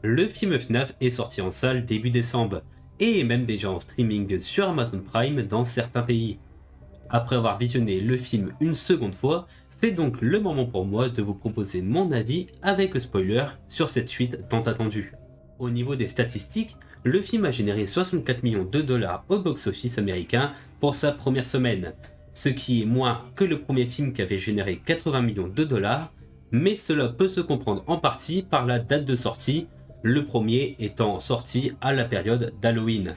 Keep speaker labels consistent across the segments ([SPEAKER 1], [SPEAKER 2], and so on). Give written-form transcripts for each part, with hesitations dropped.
[SPEAKER 1] Le film FNAF est sorti en salle début décembre, et est même déjà en streaming sur Amazon Prime dans certains pays. Après avoir visionné le film une seconde fois, c'est donc le moment pour moi de vous proposer mon avis avec spoiler sur cette suite tant attendue. Au niveau des statistiques, le film a généré 64 millions de dollars au box-office américain pour sa première semaine, ce qui est moins que le premier film qui avait généré 80 millions de dollars, mais cela peut se comprendre en partie par la date de sortie, le premier étant sorti à la période d'Halloween.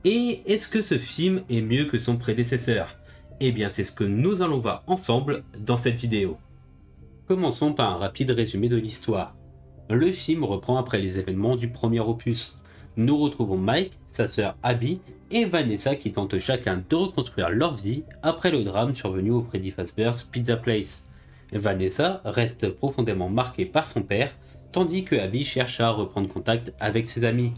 [SPEAKER 1] Et est-ce que ce film est mieux que son prédécesseur? Eh bien c'est ce que nous allons voir ensemble dans cette vidéo. Commençons par un rapide résumé de l'histoire. Le film reprend après les événements du premier opus. Nous retrouvons Mike, sa sœur Abby et Vanessa qui tentent chacun de reconstruire leur vie après le drame survenu au Freddy Fazbear's Pizza Place. Vanessa reste profondément marquée par son père, tandis que Abby cherche à reprendre contact avec ses amis.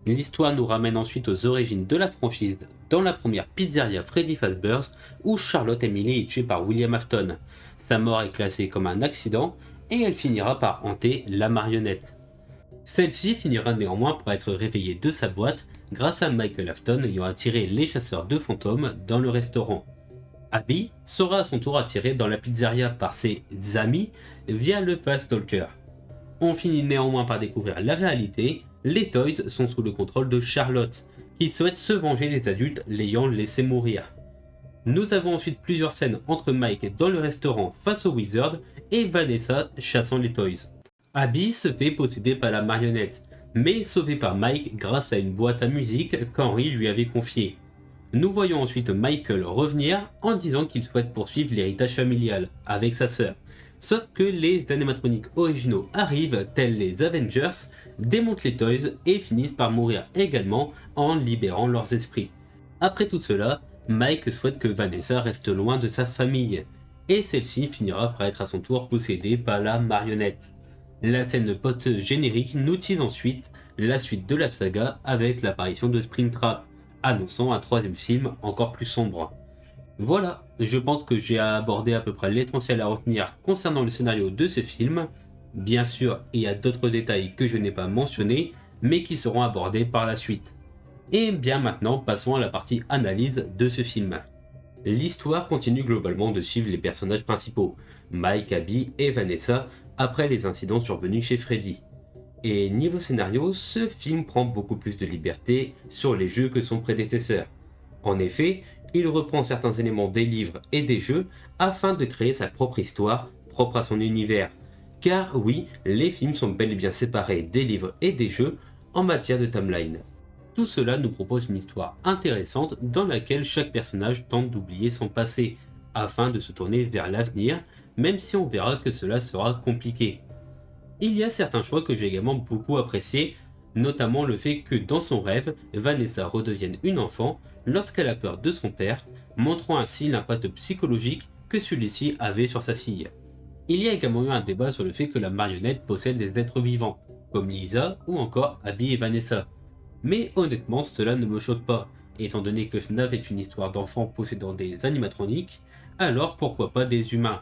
[SPEAKER 1] L'histoire nous ramène ensuite aux origines de la franchise dans la première pizzeria Freddy Fazbear's où Charlotte Emily est tuée par William Afton. Sa mort est classée comme un accident et elle finira par hanter la marionnette. Celle-ci finira néanmoins par être réveillée de sa boîte grâce à Michael Afton ayant attiré les chasseurs de fantômes dans le restaurant. Abby sera à son tour attirée dans la pizzeria par ses amis via le Fast Stalker. On finit néanmoins par découvrir la réalité, les Toys sont sous le contrôle de Charlotte, qui souhaite se venger des adultes l'ayant laissé mourir. Nous avons ensuite plusieurs scènes entre Mike dans le restaurant face au Wizard et Vanessa chassant les Toys. Abby se fait posséder par la marionnette, mais sauvée par Mike grâce à une boîte à musique qu'Henry lui avait confiée. Nous voyons ensuite Michael revenir en disant qu'il souhaite poursuivre l'héritage familial avec sa sœur. Sauf que les animatroniques originaux arrivent, tels les Avengers, démontent les Toys et finissent par mourir également en libérant leurs esprits. Après tout cela, Mike souhaite que Vanessa reste loin de sa famille, et celle-ci finira par être à son tour possédée par la marionnette. La scène post-générique nous tease ensuite la suite de la saga avec l'apparition de Springtrap, annonçant un troisième film encore plus sombre. Voilà, je pense que j'ai abordé à peu près l'essentiel à retenir concernant le scénario de ce film. Bien sûr, il y a d'autres détails que je n'ai pas mentionnés, mais qui seront abordés par la suite. Et bien maintenant, passons à la partie analyse de ce film. L'histoire continue globalement de suivre les personnages principaux, Mike, Abby et Vanessa, après les incidents survenus chez Freddy. Et niveau scénario, ce film prend beaucoup plus de liberté sur les jeux que son prédécesseur. En effet, il reprend certains éléments des livres et des jeux afin de créer sa propre histoire, propre à son univers. Car oui, les films sont bel et bien séparés des livres et des jeux en matière de timeline. Tout cela nous propose une histoire intéressante dans laquelle chaque personnage tente d'oublier son passé, afin de se tourner vers l'avenir, même si on verra que cela sera compliqué. Il y a certains choix que j'ai également beaucoup appréciés, notamment le fait que dans son rêve, Vanessa redevienne une enfant lorsqu'elle a peur de son père, montrant ainsi l'impact psychologique que celui-ci avait sur sa fille. Il y a également eu un débat sur le fait que la marionnette possède des êtres vivants, comme Lisa ou encore Abby et Vanessa. Mais honnêtement, cela ne me choque pas, étant donné que FNAF est une histoire d'enfants possédant des animatroniques, alors pourquoi pas des humains?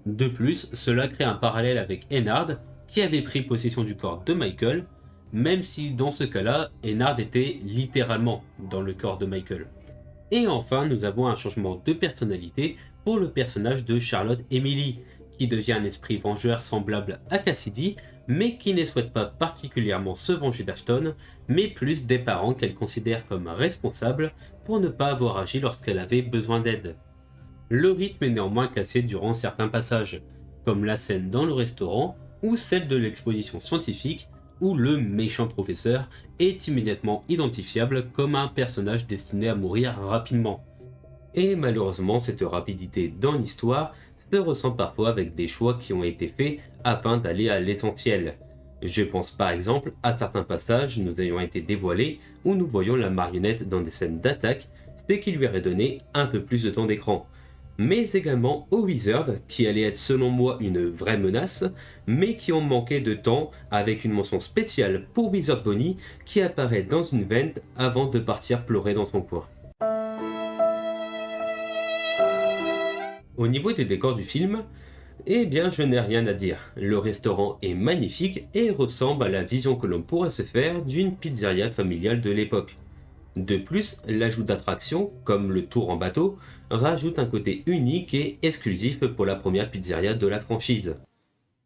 [SPEAKER 1] De plus, cela crée un parallèle avec Ennard, qui avait pris possession du corps de Michael, même si dans ce cas-là, Ennard était littéralement dans le corps de Michael. Et enfin, nous avons un changement de personnalité pour le personnage de Charlotte Emily, qui devient un esprit vengeur semblable à Cassidy, mais qui ne souhaite pas particulièrement se venger d'Afton, mais plus des parents qu'elle considère comme responsables pour ne pas avoir agi lorsqu'elle avait besoin d'aide. Le rythme est néanmoins cassé durant certains passages, comme la scène dans le restaurant ou celle de l'exposition scientifique où le méchant professeur est immédiatement identifiable comme un personnage destiné à mourir rapidement. Et malheureusement, cette rapidité dans l'histoire se ressent parfois avec des choix qui ont été faits afin d'aller à l'essentiel. Je pense par exemple à certains passages nous ayant été dévoilés où nous voyons la marionnette dans des scènes d'attaque, ce qui lui aurait donné un peu plus de temps d'écran. Mais également au Wizard, qui allait être selon moi une vraie menace, mais qui ont manqué de temps avec une mention spéciale pour Wizard Bonnie qui apparaît dans une vente avant de partir pleurer dans son coin. Au niveau des décors du film, Eh bien, je n'ai rien à dire. Le restaurant est magnifique et ressemble à la vision que l'on pourrait se faire d'une pizzeria familiale de l'époque. De plus, l'ajout d'attractions, comme le tour en bateau, rajoute un côté unique et exclusif pour la première pizzeria de la franchise.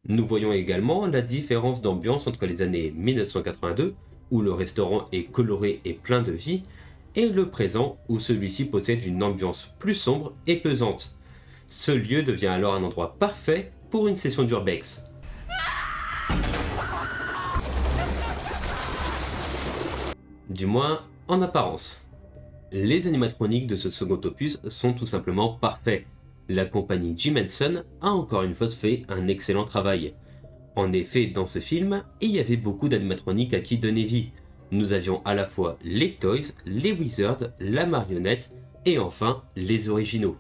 [SPEAKER 1] Nous voyons également la différence d'ambiance entre les années 1982, où le restaurant est coloré et plein de vie, et le présent, où celui-ci possède une ambiance plus sombre et pesante. Ce lieu devient alors un endroit parfait pour une session d'urbex. Du moins, en apparence. Les animatroniques de ce second opus sont tout simplement parfaits. La compagnie Jim Henson a encore une fois fait un excellent travail. En effet, dans ce film, il y avait beaucoup d'animatroniques à qui donner vie. Nous avions à la fois les Toys, les Wizards, la marionnette et enfin les originaux.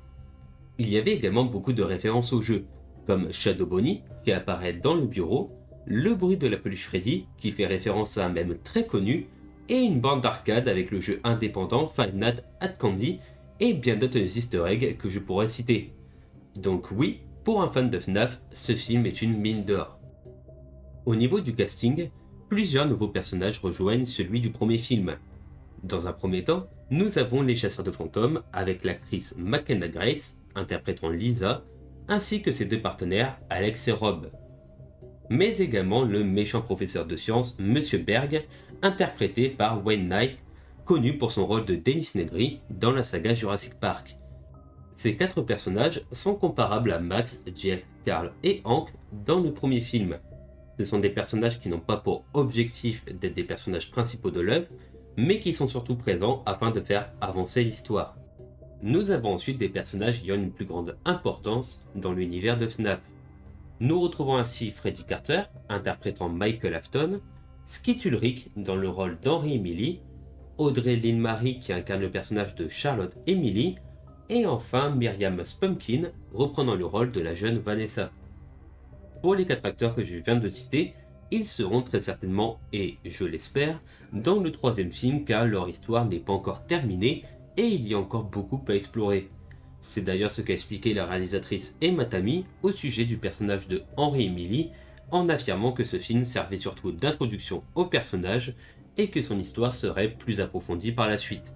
[SPEAKER 1] Il y avait également beaucoup de références au jeu, comme Shadow Bonnie qui apparaît dans le bureau, le bruit de la peluche Freddy qui fait référence à un mème très connu, et une bande d'arcade avec le jeu indépendant Five Nights at Candy et bien d'autres easter eggs que je pourrais citer. Donc oui, pour un fan de FNAF, ce film est une mine d'or. Au niveau du casting, plusieurs nouveaux personnages rejoignent celui du premier film. Dans un premier temps, nous avons les chasseurs de fantômes avec l'actrice McKenna Grace, interprétant Lisa, ainsi que ses deux partenaires Alex et Rob. Mais également le méchant professeur de sciences Monsieur Berg, interprété par Wayne Knight, connu pour son rôle de Dennis Nedry dans la saga Jurassic Park. Ces quatre personnages sont comparables à Max, Jeff, Carl et Hank dans le premier film. Ce sont des personnages qui n'ont pas pour objectif d'être des personnages principaux de l'œuvre, mais qui sont surtout présents afin de faire avancer l'histoire. Nous avons ensuite des personnages ayant une plus grande importance dans l'univers de FNAF. Nous retrouvons ainsi Freddy Carter, interprétant Michael Afton, Skit Ulrich dans le rôle d'Henry Emily, Audrey Lynn Marie qui incarne le personnage de Charlotte Emily, et enfin Myriam Spunkin reprenant le rôle de la jeune Vanessa. Pour les quatre acteurs que je viens de citer, ils seront très certainement, et je l'espère, dans le troisième film car leur histoire n'est pas encore terminée et il y a encore beaucoup à explorer. C'est d'ailleurs ce qu'a expliqué la réalisatrice Emma Tammy au sujet du personnage de Henry Emily, en affirmant que ce film servait surtout d'introduction au personnage et que son histoire serait plus approfondie par la suite.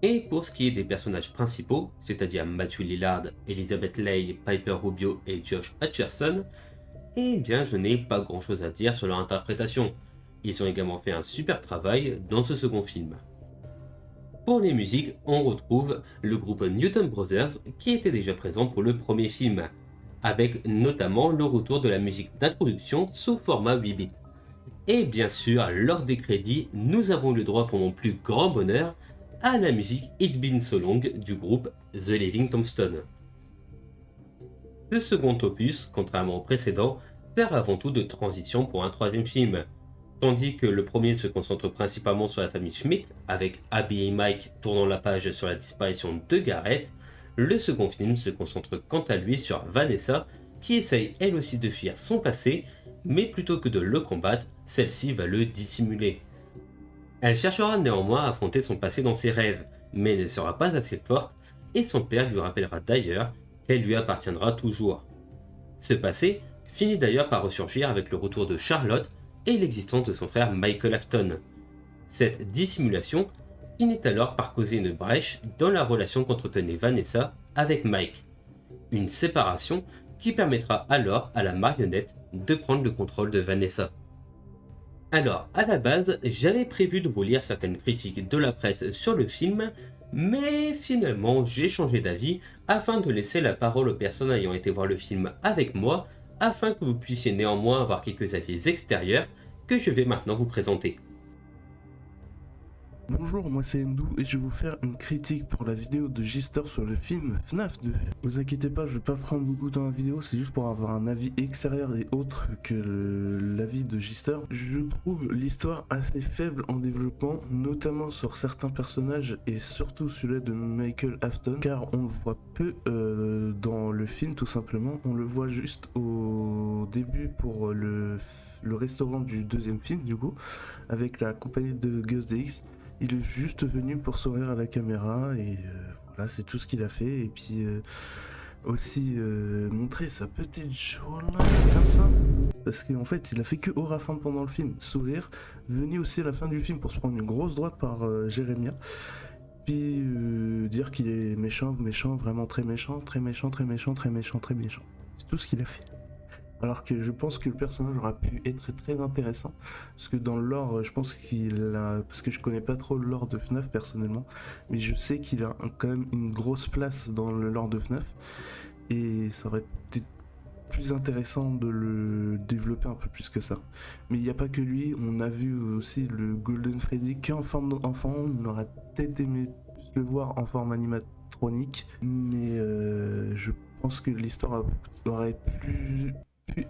[SPEAKER 1] Et pour ce qui est des personnages principaux, c'est-à-dire Matthew Lillard, Elizabeth Leigh, Piper Rubio et Josh Hutcherson, eh bien je n'ai pas grand chose à dire sur leur interprétation. Ils ont également fait un super travail dans ce second film. Pour les musiques, on retrouve le groupe Newton Brothers qui était déjà présent pour le premier film, avec notamment le retour de la musique d'introduction sous format 8 bits. Et bien sûr, lors des crédits, nous avons le droit pour mon plus grand bonheur à la musique It's Been So Long du groupe The Living Tombstone. Ce second opus, contrairement au précédent, sert avant tout de transition pour un troisième film. Tandis que le premier se concentre principalement sur la famille Schmidt, avec Abby et Mike tournant la page sur la disparition de Garrett, le second film se concentre quant à lui sur Vanessa, qui essaye elle aussi de fuir son passé, mais plutôt que de le combattre, celle-ci va le dissimuler. Elle cherchera néanmoins à affronter son passé dans ses rêves, mais ne sera pas assez forte, et son père lui rappellera d'ailleurs qu'elle lui appartiendra toujours. Ce passé finit d'ailleurs par ressurgir avec le retour de Charlotte et l'existence de son frère Michael Afton. Cette dissimulation finit alors par causer une brèche dans la relation qu'entretenait Vanessa avec Mike. Une séparation qui permettra alors à la marionnette de prendre le contrôle de Vanessa. Alors, à la base, j'avais prévu de vous lire certaines critiques de la presse sur le film, mais finalement j'ai changé d'avis afin de laisser la parole aux personnes ayant été voir le film avec moi, afin que vous puissiez néanmoins avoir quelques avis extérieurs que je vais maintenant vous présenter.
[SPEAKER 2] Bonjour, moi c'est Mdou et je vais vous faire une critique pour la vidéo de Gister sur le film FNAF 2. Vous inquiétez pas, je vais pas prendre beaucoup dans la vidéo, c'est juste pour avoir un avis extérieur et autre que l'avis de Gister. Je trouve l'histoire assez faible en développement, notamment sur certains personnages et surtout celui de Michael Afton, car on le voit peu dans le film tout simplement. On le voit juste au début pour le restaurant du deuxième film du coup, avec la compagnie de Gus DX. Il est juste venu pour sourire à la caméra et voilà, c'est tout ce qu'il a fait. Et puis aussi montrer sa petite jawline comme ça. Parce qu'en fait, il a fait que Orafin pendant le film, sourire. Venu aussi à la fin du film pour se prendre une grosse droite par Jérémia. Puis dire qu'il est méchant, méchant, vraiment très méchant, très méchant, très méchant, très méchant, très méchant. C'est tout ce qu'il a fait. Alors que je pense que le personnage aurait pu être très intéressant. Parce que dans le lore, je pense qu'il a... Parce que je connais pas trop le lore de FNAF personnellement. Mais je sais qu'il a quand même une grosse place dans le lore de FNAF. Et ça aurait été plus intéressant de le développer un peu plus que ça. Mais il n'y a pas que lui, on a vu aussi le Golden Freddy qui est en forme d'enfant, on aurait peut-être aimé plus le voir en forme animatronique, mais je pense que l'histoire aurait pu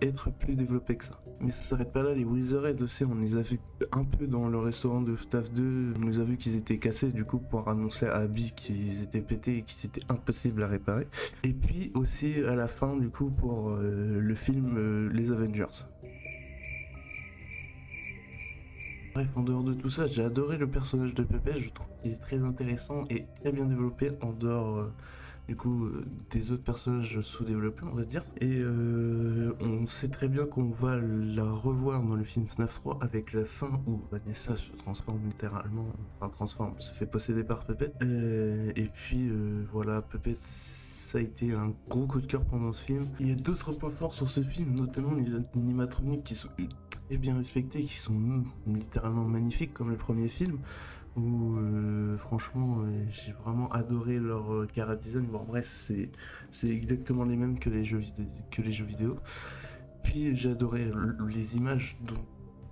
[SPEAKER 2] être plus développée que ça. Mais ça s'arrête pas là, les Wizarded aussi, on les a vu un peu dans le restaurant de FNAF 2, on les a vu qu'ils étaient cassés du coup pour annoncer à Abby qu'ils étaient pétés et qu'ils étaient impossibles à réparer. Et puis aussi à la fin du coup pour le film Les Avengers. Bref, en dehors de tout ça, j'ai adoré le personnage de Pepe, je trouve qu'il est très intéressant et très bien développé en dehors du coup des autres personnages sous-développés on va dire. Et on sait très bien qu'on va la revoir dans le film FNAF 3 avec la fin où Vanessa se transforme littéralement, se fait posséder par Pepe. Et puis voilà, Pepe, ça a été un gros coup de cœur pendant ce film. Il y a d'autres points forts sur ce film, notamment les animatroniques qui sont très bien respectés, qui sont littéralement magnifiques comme le premier film où franchement j'ai vraiment adoré leur chara design. Bon bref, c'est exactement les mêmes que les jeux vidéo. Puis j'ai adoré les images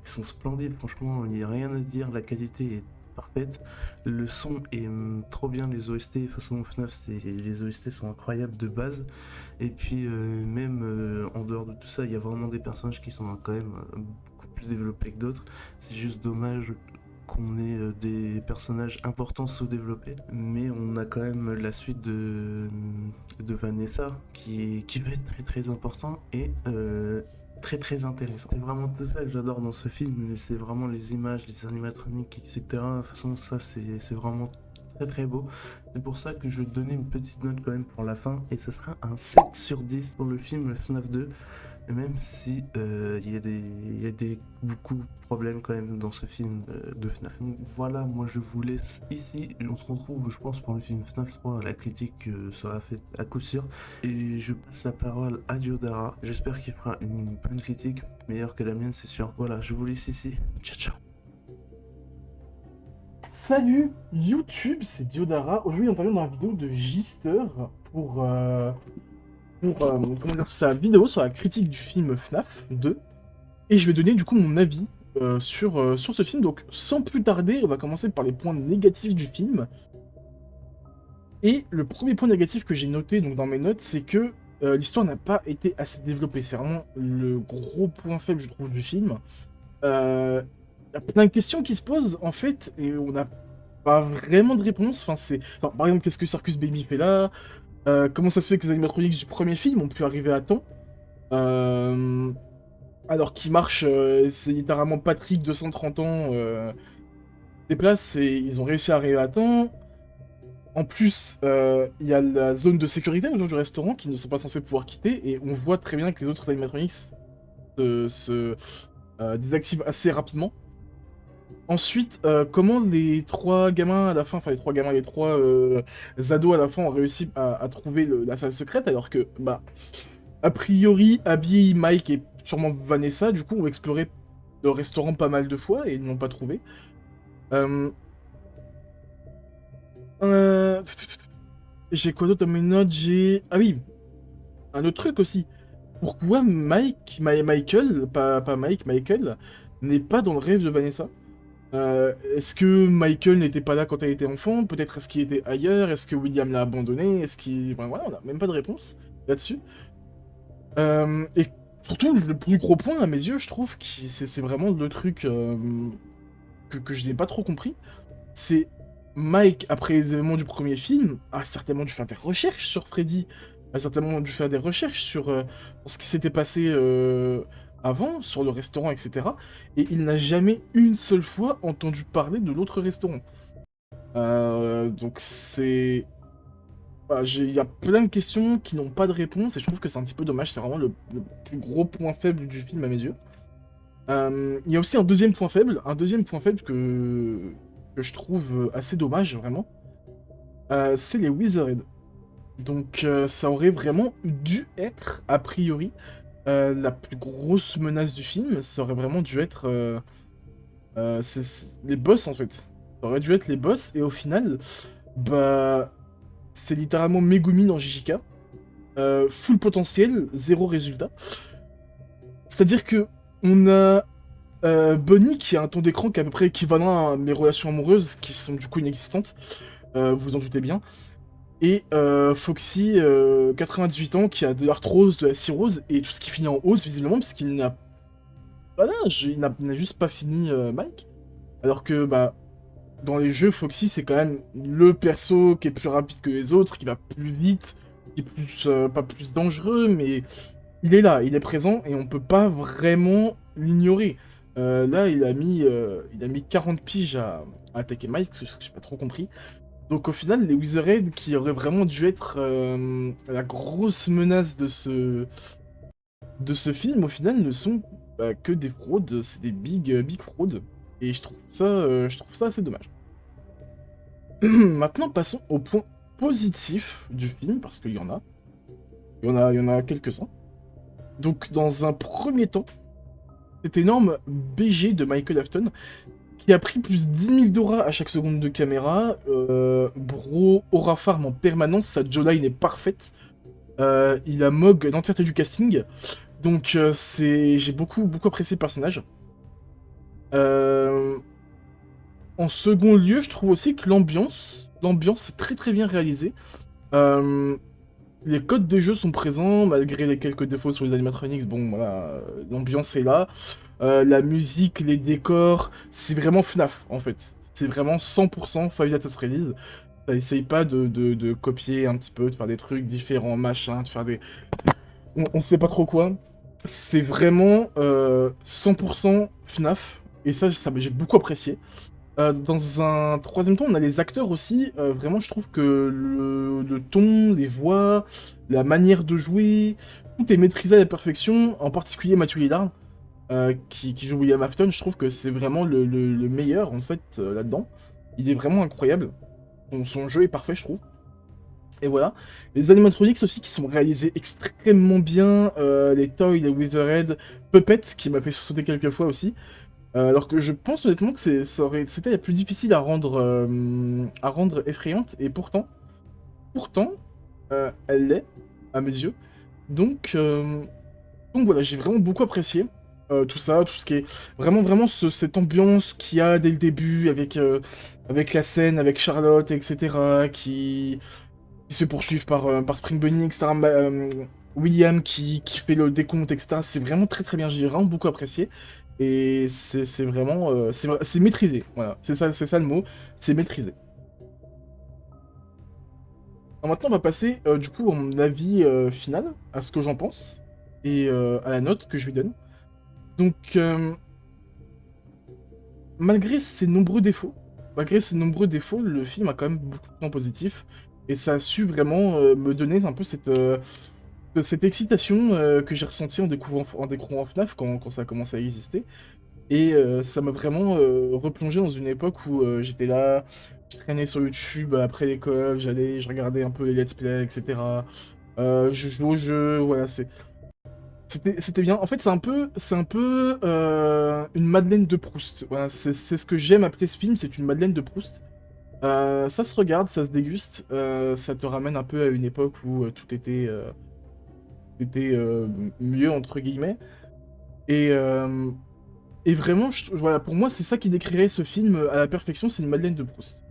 [SPEAKER 2] qui sont splendides, franchement il n'y a rien à dire, la qualité est parfaite, le son est trop bien, les OST façon FNAF, les OST sont incroyables de base. Et puis même en dehors de tout ça, il y a vraiment des personnages qui sont quand même beaucoup plus développés que d'autres. C'est juste dommage qu'on ait des personnages importants sous-développés, mais on a quand même la suite de Vanessa qui va être très très important et très très intéressant. C'est vraiment tout ça que j'adore dans ce film, c'est vraiment les images, les animatroniques, etc. De toute façon, ça c'est vraiment très très beau. C'est pour ça que je vais donner une petite note quand même pour la fin, et ça sera un 7 sur 10 pour le film FNAF 2. Même si il y a beaucoup de problèmes quand même dans ce film de FNAF. Donc voilà, moi je vous laisse ici. On se retrouve, je pense, pour le film FNAF 3. La critique sera faite à coup sûr. Et je passe la parole à Diodara. J'espère qu'il fera une bonne critique, meilleure que la mienne, c'est sûr. Voilà, je vous laisse ici. Ciao, ciao.
[SPEAKER 3] Salut YouTube, c'est Diodara. Aujourd'hui, on intervient dans la vidéo de Gister comment dire, sa vidéo sur la critique du film FNAF 2. Et je vais donner du coup mon avis sur ce film. Donc sans plus tarder, on va commencer par les points négatifs du film. Et le premier point négatif que j'ai noté donc, dans mes notes, c'est que l'histoire n'a pas été assez développée. C'est vraiment le gros point faible, je trouve, du film. Il y a plein de questions qui se posent, en fait, et on n'a pas vraiment de réponse. Enfin, par exemple, qu'est-ce que Circus Baby fait là? Comment ça se fait que les animatronics du premier film ont pu arriver à temps? Alors qu'ils marchent, c'est littéralement Patrick, 230 ans, déplace et ils ont réussi à arriver à temps. En plus, il y a la zone de sécurité autour du restaurant qui ne sont pas censés pouvoir quitter, et on voit très bien que les autres animatronics se désactivent assez rapidement. Ensuite, comment les trois gamins à la fin, enfin les trois gamins, les trois ados à la fin ont réussi à trouver la salle secrète, alors que, bah, a priori, Abby, Mike et sûrement Vanessa, du coup, ont exploré le restaurant pas mal de fois et ils ne l'ont pas trouvé. J'ai quoi d'autre dans mes notes? Ah oui, un autre truc aussi. Pourquoi Michael, pas Mike, Michael, n'est pas dans le rêve de Vanessa? Est-ce que Michael n'était pas là quand elle était enfant? Peut-être est-ce qu'il était ailleurs? Est-ce que William l'a abandonné? Est-ce qu'il... Enfin, voilà, on n'a même pas de réponse là-dessus. Et surtout, le plus gros point à mes yeux, je trouve, c'est vraiment le truc que je n'ai pas trop compris. C'est Mike, après les événements du premier film, a certainement dû faire des recherches sur Freddy, a certainement dû faire des recherches sur ce qui s'était passé avant, sur le restaurant, etc. Et il n'a jamais une seule fois entendu parler de l'autre restaurant. Donc c'est Voilà, il y a plein de questions qui n'ont pas de réponse et je trouve que c'est un petit peu dommage. C'est vraiment le plus gros point faible du film à mes yeux. Il y a aussi un deuxième point faible que je trouve assez dommage, vraiment. C'est les Wizarded. Donc ça aurait vraiment dû être, a priori, la plus grosse menace du film. Ça aurait vraiment dû être les boss, en fait. Ça aurait dû être les boss, et au final, bah, c'est littéralement Megumi en JJK. Full potentiel, zéro résultat. C'est-à-dire que on a Bunny qui a un temps d'écran qui est à peu près équivalent à mes relations amoureuses, qui sont du coup inexistantes, vous en doutez bien. Et Foxy, 98 ans, qui a de l'arthrose, de la cirrhose, et tout ce qui finit en hausse, visiblement, parce qu'il n'a voilà, il n'a juste pas fini Mike. Alors que, bah, dans les jeux, Foxy, c'est quand même le perso qui est plus rapide que les autres, qui va plus vite, qui est plus, pas plus dangereux, mais il est là, il est présent, et on peut pas vraiment l'ignorer. Là, il a mis 40 piges à attaquer Mike, ce que j'ai pas trop compris. Donc au final, les Wizarded, qui auraient vraiment dû être la grosse menace de ce film, au final, ne sont que des fraudes, c'est des big fraudes. Et je trouve ça assez dommage. Maintenant, passons au point positif du film, parce qu'il y en a. Il y en a quelques-uns. Donc dans un premier temps, cet énorme BG de Michael Afton, qui a pris plus 10 000 d'aura à chaque seconde de caméra. Bro, aura farm en permanence, sa jawline est parfaite. Il a Mog l'entièreté du casting. Donc j'ai beaucoup apprécié le personnage. En second lieu, je trouve aussi que l'ambiance est très bien réalisée. Les codes des jeux sont présents, malgré les quelques défauts sur les animatronics. Bon, voilà, l'ambiance est là. La musique, les décors, c'est vraiment FNAF, en fait. C'est vraiment 100% Five Nights at Freddy's. Ça essaye pas de copier un petit peu, de faire des trucs différents, machin, de faire des... On sait pas trop quoi. C'est vraiment 100% FNAF, et ça j'ai beaucoup apprécié. Dans un troisième temps, on a les acteurs aussi. Vraiment, je trouve que le ton, les voix, la manière de jouer, tout est maîtrisé à la perfection. En particulier Matthew Lillard, qui joue William Afton, je trouve que c'est vraiment le meilleur, en fait, là-dedans. Il est vraiment incroyable. Son jeu est parfait, je trouve. Et voilà. Les animatronics aussi qui sont réalisés extrêmement bien. Les Toys, les Wizarded, Puppet, qui m'a fait sauter quelques fois aussi. Alors que je pense honnêtement que c'était la plus difficile à rendre effrayante, et pourtant, elle l'est, à mes yeux. Donc voilà, j'ai vraiment beaucoup apprécié tout ça, tout ce qui est vraiment cette ambiance qu'il y a dès le début avec la scène, avec Charlotte, etc., qui se fait poursuivre par Spring Bunny, etc., William qui fait le décompte, etc. C'est vraiment très bien, j'ai vraiment beaucoup apprécié. Et c'est vraiment... c'est maîtrisé, voilà. C'est ça le mot, c'est maîtrisé. Alors maintenant, on va passer, du coup, à mon avis final, à ce que j'en pense, et à la note que je lui donne. Donc, malgré ses nombreux défauts, le film a quand même beaucoup de points positifs, et ça a su vraiment me donner un peu cette excitation que j'ai ressentie en découvrant FNAF quand ça a commencé à exister. Et ça m'a vraiment replongé dans une époque où j'étais là, je traînais sur YouTube après l'école, je regardais un peu les let's play, etc. Je jouais au jeu, voilà, c'était bien. En fait, c'est un peu une Madeleine de Proust. Voilà, c'est ce que j'aime appeler ce film, c'est une Madeleine de Proust. Ça se regarde, ça se déguste, ça te ramène un peu à une époque où tout était mieux, entre guillemets. Et, et vraiment, voilà, pour moi, c'est ça qui décrirait ce film à la perfection, c'est une Madeleine de Proust.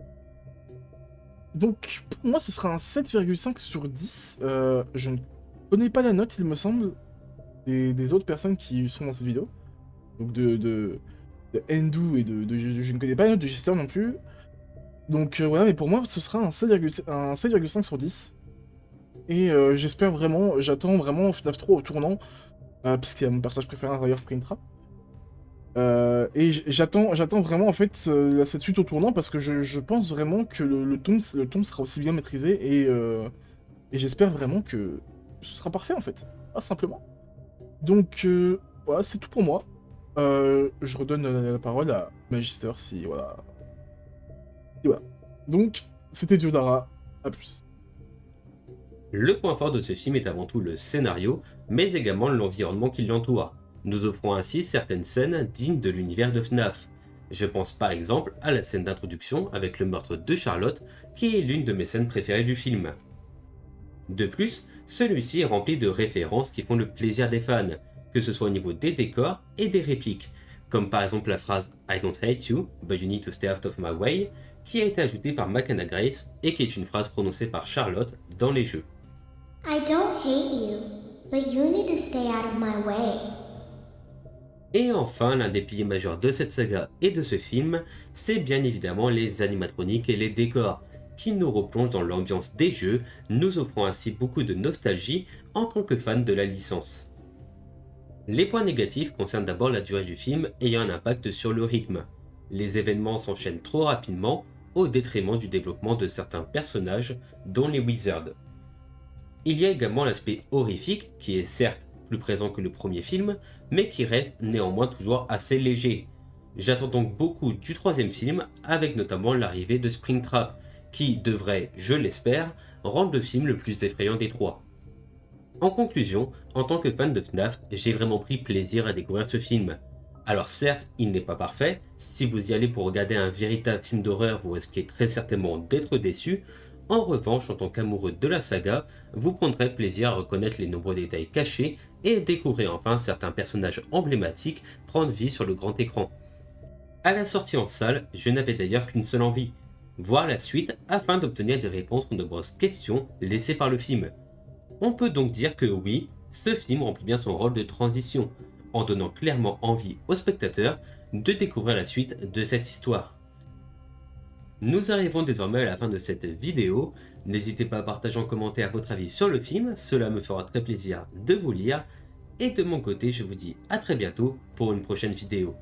[SPEAKER 3] Donc, pour moi, ce sera un 7,5 sur 10. Je ne connais pas la note, il me semble, des autres personnes qui sont dans cette vidéo. Donc, de Endu et je ne connais pas la note de Gister non plus. Donc, voilà, mais pour moi, ce sera un 7,5 sur 10. Et j'espère vraiment, j'attends vraiment FNAF 3 au tournant, puisqu'il y a mon personnage préféré d'ailleurs, Springtrap. Et j'attends vraiment en fait cette suite au tournant, parce que je pense vraiment que le tome sera aussi bien maîtrisé, Et j'espère vraiment que ce sera parfait en fait, simplement. Donc voilà, c'est tout pour moi. Je redonne la parole à Magister si voilà. Et voilà. Donc, c'était Diodara. À plus.
[SPEAKER 1] Le point fort de ce film est avant tout le scénario, mais également l'environnement qui l'entoure. Nous offrons ainsi certaines scènes dignes de l'univers de FNAF. Je pense par exemple à la scène d'introduction avec le meurtre de Charlotte, qui est l'une de mes scènes préférées du film. De plus, celui-ci est rempli de références qui font le plaisir des fans, que ce soit au niveau des décors et des répliques, comme par exemple la phrase I don't hate you, but you need to stay out of my way, qui a été ajoutée par McKenna Grace et qui est une phrase prononcée par Charlotte dans les jeux.
[SPEAKER 4] I don't hate you, but you need to stay out of my way.
[SPEAKER 1] Et enfin, l'un des piliers majeurs de cette saga et de ce film, c'est bien évidemment les animatroniques et les décors, qui nous replongent dans l'ambiance des jeux, nous offrant ainsi beaucoup de nostalgie en tant que fan de la licence. Les points négatifs concernent d'abord la durée du film ayant un impact sur le rythme. Les événements s'enchaînent trop rapidement au détriment du développement de certains personnages, dont les Wizards. Il y a également l'aspect horrifique qui est certes plus présent que le premier film, mais qui reste néanmoins toujours assez léger. J'attends donc beaucoup du troisième film, avec notamment l'arrivée de Springtrap, qui devrait, je l'espère, rendre le film le plus effrayant des trois. En conclusion, en tant que fan de FNAF, j'ai vraiment pris plaisir à découvrir ce film. Alors certes, il n'est pas parfait, si vous y allez pour regarder un véritable film d'horreur, vous risquez très certainement d'être déçu. En revanche, en tant qu'amoureux de la saga, vous prendrez plaisir à reconnaître les nombreux détails cachés et découvrir enfin certains personnages emblématiques prendre vie sur le grand écran. À la sortie en salle, je n'avais d'ailleurs qu'une seule envie, voir la suite afin d'obtenir des réponses aux nombreuses questions laissées par le film. On peut donc dire que oui, ce film remplit bien son rôle de transition, en donnant clairement envie aux spectateurs de découvrir la suite de cette histoire. Nous arrivons désormais à la fin de cette vidéo, n'hésitez pas à partager en commentaire votre avis sur le film, cela me fera très plaisir de vous lire, et de mon côté je vous dis à très bientôt pour une prochaine vidéo.